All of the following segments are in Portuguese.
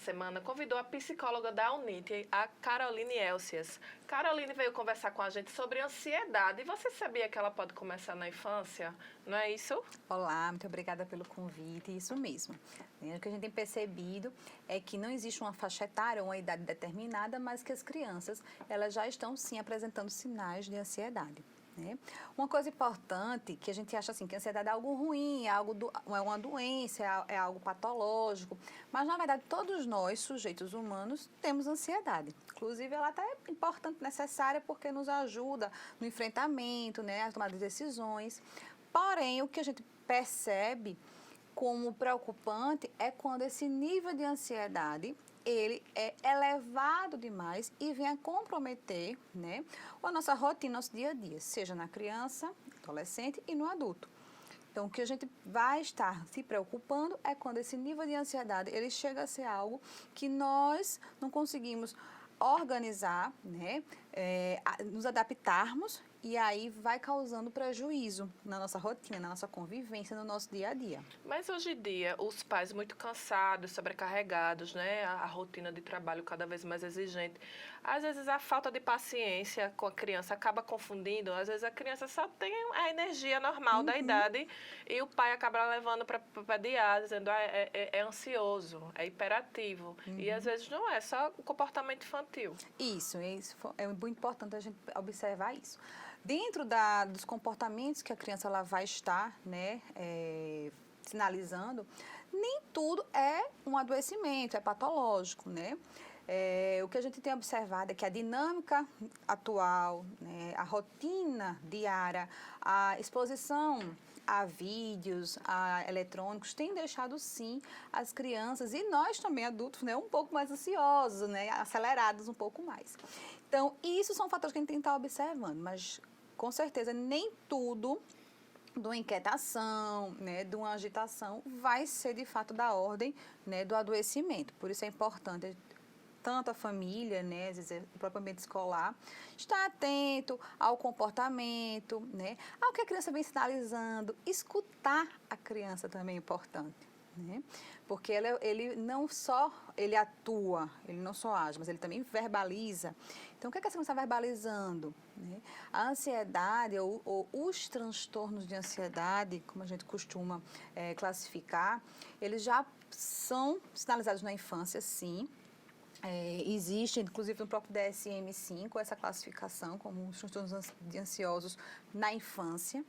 semana convidou a psicóloga da UNIT, a Caroline Elcias. Caroline veio conversar com a gente sobre ansiedade. E você sabia que ela pode começar na infância? Não é isso? Olá, muito obrigada pelo convite, isso mesmo. O que a gente tem percebido é que não existe uma faixa etária, uma idade determinada, mas que as crianças elas já estão sim apresentando sinais de ansiedade. Né? Uma coisa importante que a gente acha assim que a ansiedade é algo ruim, é uma doença, é algo patológico, mas na verdade todos nós, sujeitos humanos, temos ansiedade. Inclusive ela até é importante, necessária, porque nos ajuda no enfrentamento, né, a tomar decisões. Porém, o que a gente percebe como preocupante é quando esse nível de ansiedade ele é elevado demais e vem a comprometer, né, a nossa rotina, nosso dia a dia, seja na criança, adolescente e no adulto. Então, o que a gente vai estar se preocupando é quando esse nível de ansiedade ele chega a ser algo que nós não conseguimos organizar, né, nos adaptarmos e aí vai causando prejuízo na nossa rotina, na nossa convivência, no nosso dia a dia. Mas hoje em dia, os pais muito cansados, sobrecarregados, né? A rotina de trabalho cada vez mais exigente. Às vezes a falta de paciência com a criança acaba confundindo. Às vezes a criança só tem a energia normal da idade e o pai acaba levando para pediatra, dizendo é ansioso, é hiperativo. E às vezes não é, só o comportamento infantil. Isso é muito importante a gente observar isso. Dentro dos comportamentos que a criança ela vai estar, né, sinalizando, nem tudo é um adoecimento, é patológico, né? O que a gente tem observado é que a dinâmica atual, né, a rotina diária, a exposição a vídeos, a eletrônicos, tem deixado sim as crianças e nós também adultos, né, um pouco mais ansiosos, né, acelerados um pouco mais. Então, isso são fatores que a gente tem que estar observando, mas com certeza nem tudo de uma inquietação, né, de uma agitação, vai ser de fato da ordem, né, do adoecimento. Por isso é importante tanto a família, né, às vezes o próprio ambiente escolar, estar atento ao comportamento, né, ao que a criança vem sinalizando, escutar a criança também é importante. Né? Porque ele não só ele atua, ele não só age, mas ele também verbaliza. Então, o que é que essa criança está verbalizando? Né? A ansiedade ou os transtornos de ansiedade, como a gente costuma classificar, eles já são sinalizados na infância, sim. Existe, inclusive, no próprio DSM-5, essa classificação como os transtornos ansiosos na infância.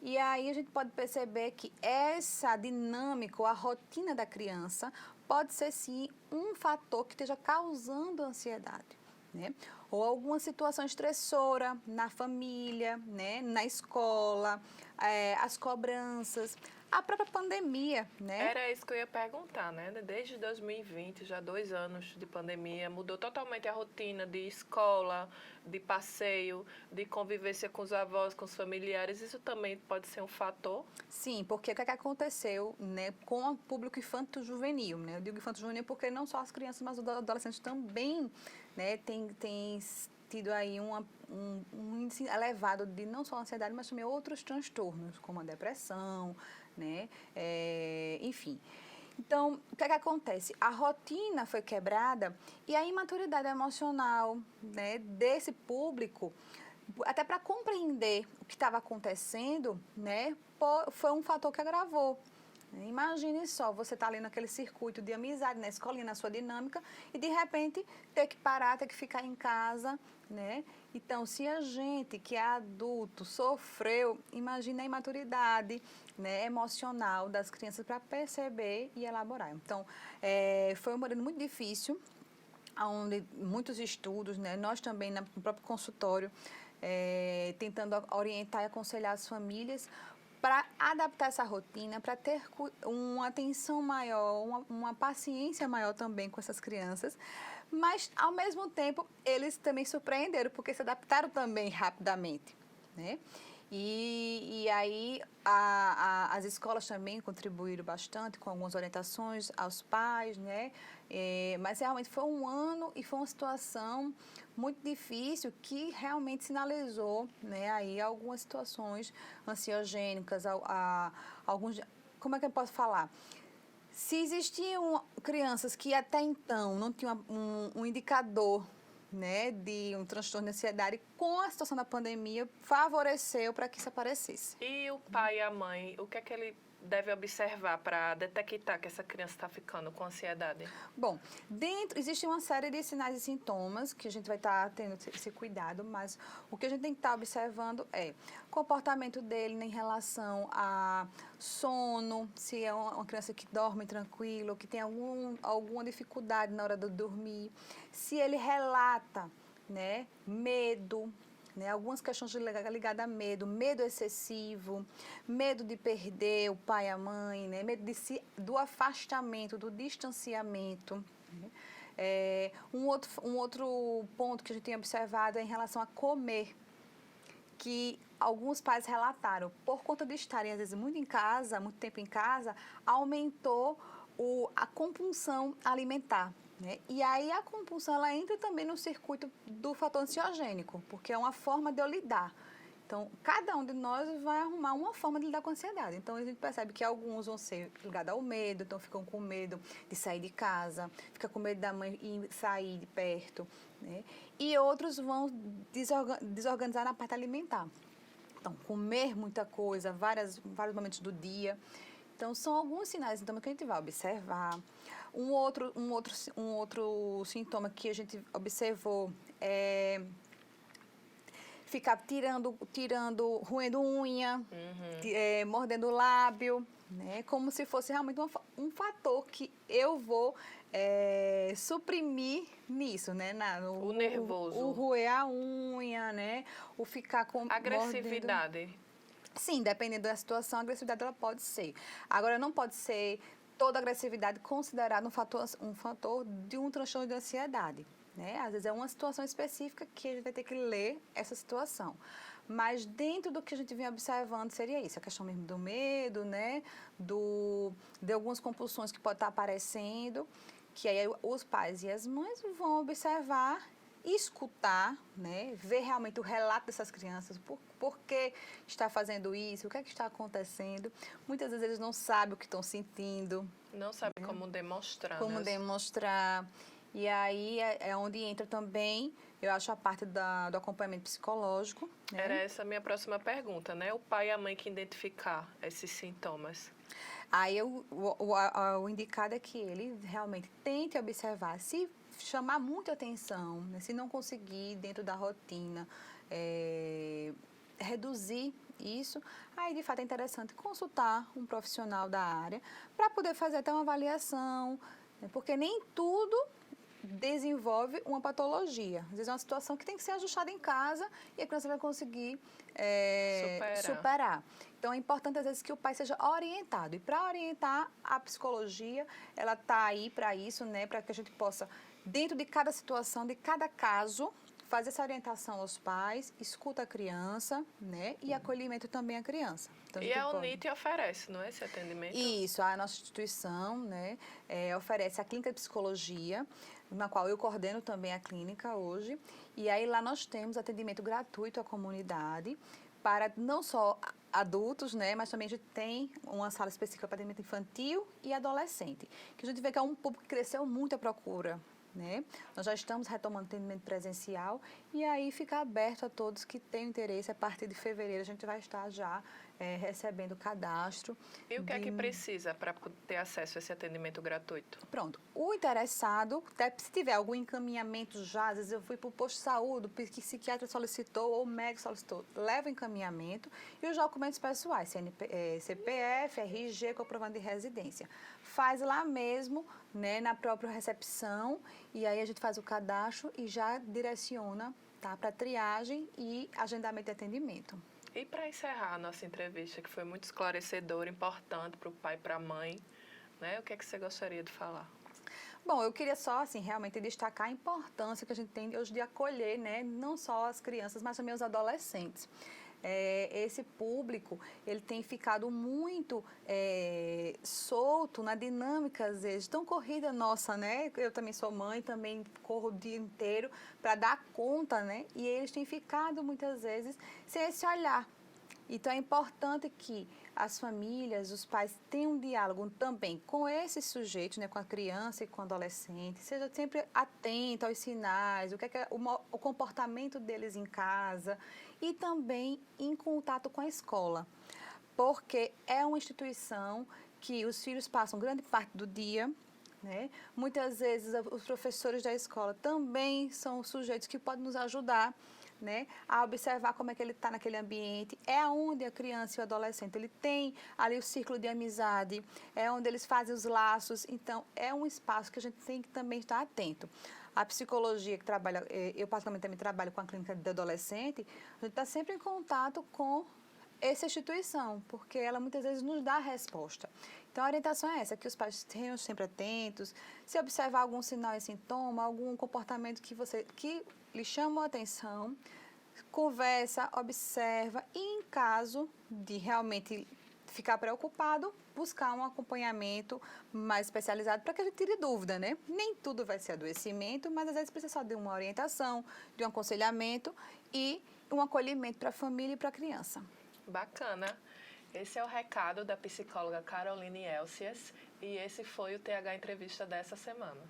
E aí a gente pode perceber que essa dinâmica, ou a rotina da criança, pode ser, sim, um fator que esteja causando ansiedade. Né? Ou alguma situação estressora na família, né? Na escola, as cobranças, a própria pandemia, né? Era isso que eu ia perguntar, né? Desde 2020, já 2 anos de pandemia, mudou totalmente a rotina de escola, de passeio, de convivência com os avós, com os familiares. Isso também pode ser um fator? Sim, porque o que aconteceu, né, com o público infanto-juvenil, né? Eu digo infanto-juvenil porque não só as crianças, mas os adolescentes também, né, tem tido aí um índice elevado de não só ansiedade, mas também outros transtornos, como a depressão, né, enfim. Então, o que acontece? A rotina foi quebrada e a imaturidade emocional, né, desse público, até para compreender o que estava acontecendo, né, foi um fator que agravou. Imagine só, você está ali naquele circuito de amizade, na escolinha, na sua dinâmica, e de repente ter que parar, ter que ficar em casa, né? Então, se a gente que é adulto sofreu, imagine a imaturidade, né, emocional das crianças para perceber e elaborar. Então, foi um momento muito difícil, onde muitos estudos, né, nós também no próprio consultório, tentando orientar e aconselhar as famílias para adaptar essa rotina, para ter uma atenção maior, uma paciência maior também com essas crianças, mas ao mesmo tempo eles também surpreenderam porque se adaptaram também rapidamente, né? E aí as escolas também contribuíram bastante com algumas orientações aos pais, né? Mas realmente foi um ano e foi uma situação muito difícil que realmente sinalizou, né, aí algumas situações ansiogênicas, alguns, como é que eu posso falar? Se existiam crianças que até então não tinham um indicador, né, de um transtorno de ansiedade, com a situação da pandemia, favoreceu para que isso aparecesse. E o pai e a mãe, o que é que ele deve observar para detectar que essa criança está ficando com ansiedade? Bom, existe uma série de sinais e sintomas que a gente vai estar tendo esse cuidado, mas o que a gente tem que estar observando é o comportamento dele em relação a sono, se é uma criança que dorme tranquilo, que tem alguma dificuldade na hora de dormir, se ele relata, né, medo, né, algumas questões ligadas a medo excessivo, medo de perder o pai e a mãe, né, medo do afastamento, do distanciamento. Né. Um outro ponto que a gente tem observado é em relação a comer, que alguns pais relataram, por conta de estarem às vezes muito em casa, muito tempo em casa, aumentou a compulsão alimentar. Né? E aí a compulsão ela entra também no circuito do fator ansiogênico, porque é uma forma de eu lidar. Então, cada um de nós vai arrumar uma forma de lidar com a ansiedade. Então, a gente percebe que alguns vão ser ligados ao medo, então ficam com medo de sair de casa, fica com medo da mãe ir sair de perto, né? E outros vão desorganizar na parte alimentar. Então, comer muita coisa, vários momentos do dia. Então, são alguns sinais então, que a gente vai observar. Um outro sintoma que a gente observou é ficar roendo unha, mordendo o lábio, né? Como se fosse realmente um fator que eu vou suprimir nisso, né? O nervoso. O roer a unha, né? O ficar com... Agressividade. Mordendo. Sim, dependendo da situação, a agressividade ela pode ser. Agora, não pode ser toda agressividade considerada um fator de um transtorno de ansiedade. Né? Às vezes é uma situação específica que a gente vai ter que ler essa situação. Mas dentro do que a gente vem observando seria isso, a questão mesmo do medo, né? De algumas compulsões que podem estar aparecendo, que aí os pais e as mães vão observar, escutar, né? Ver realmente o relato dessas crianças, por que está fazendo isso, o que é que está acontecendo. Muitas vezes eles não sabem o que estão sentindo. Não sabem como demonstrar. Como demonstrar. E aí é onde entra também, eu acho, a parte do acompanhamento psicológico. Né? Era essa a minha próxima pergunta, né? O pai e a mãe que identificar esses sintomas. Aí o indicado é que ele realmente tente observar, se chamar muita atenção, né? Se não conseguir dentro da rotina reduzir isso, aí de fato é interessante consultar um profissional da área para poder fazer até uma avaliação, né? Porque nem tudo desenvolve uma patologia. Às vezes é uma situação que tem que ser ajustada em casa e a criança vai conseguir superar. Então, é importante, às vezes, que o pai seja orientado. E para orientar, a psicologia, ela está aí para isso, né? Para que a gente possa, dentro de cada situação, de cada caso, fazer essa orientação aos pais, escuta a criança, né? E acolhimento também à criança. Então, e a UNIT oferece, não é, esse atendimento? Isso, a nossa instituição, né, oferece a clínica de psicologia, na qual eu coordeno também a clínica hoje. E aí lá nós temos atendimento gratuito à comunidade, para não só adultos, né, mas também a gente tem uma sala específica para atendimento infantil e adolescente, que a gente vê que é um público que cresceu muito a procura. Né? Nós já estamos retomando o atendimento presencial e aí fica aberto a todos que têm interesse. A partir de fevereiro a gente vai estar já recebendo cadastro. E o que é que precisa para ter acesso a esse atendimento gratuito? Pronto. O interessado, se tiver algum encaminhamento já, às vezes eu fui para o posto de saúde, que o psiquiatra solicitou ou o médico solicitou, leva o encaminhamento e os documentos pessoais, CPF, RG, comprovante de residência. Faz lá mesmo, né, na própria recepção, e aí a gente faz o cadastro e já direciona, tá, para triagem e agendamento de atendimento. E para encerrar a nossa entrevista, que foi muito esclarecedora, importante para o pai e para a mãe, né, o que é que você gostaria de falar? Bom, eu queria só, assim, realmente destacar a importância que a gente tem hoje de acolher, né, não só as crianças, mas também os adolescentes. Esse público, ele tem ficado muito solto na dinâmica, às vezes, tão corrida nossa, né? Eu também sou mãe, também corro o dia inteiro para dar conta, né? E eles têm ficado, muitas vezes, sem esse olhar, Então, é importante que as famílias, os pais tenham um diálogo também com esses sujeitos, né, com a criança e com o adolescente, seja sempre atento aos sinais, o que é o comportamento deles em casa e também em contato com a escola, porque é uma instituição que os filhos passam grande parte do dia, né? Muitas vezes os professores da escola também são sujeitos que podem nos ajudar, né, a observar como é que ele está naquele ambiente. É onde a criança e o adolescente ele tem ali o círculo de amizade, é onde eles fazem os laços. Então, é um espaço que a gente tem que também estar atento. A psicologia que trabalha, eu particularmente também trabalho com a clínica de adolescente, a gente está sempre em contato com essa instituição, porque ela muitas vezes nos dá a resposta. Então, a orientação é essa, que os pais estejam sempre atentos, se observar algum sinal e sintoma, algum comportamento que lhe chamou a atenção, conversa, observa e, em caso de realmente ficar preocupado, buscar um acompanhamento mais especializado para que a gente tire dúvida, né? Nem tudo vai ser adoecimento, mas às vezes precisa só de uma orientação, de um aconselhamento e um acolhimento para a família e para a criança. Bacana. Esse é o recado da psicóloga Caroline Elcias e esse foi o TH Entrevista dessa semana.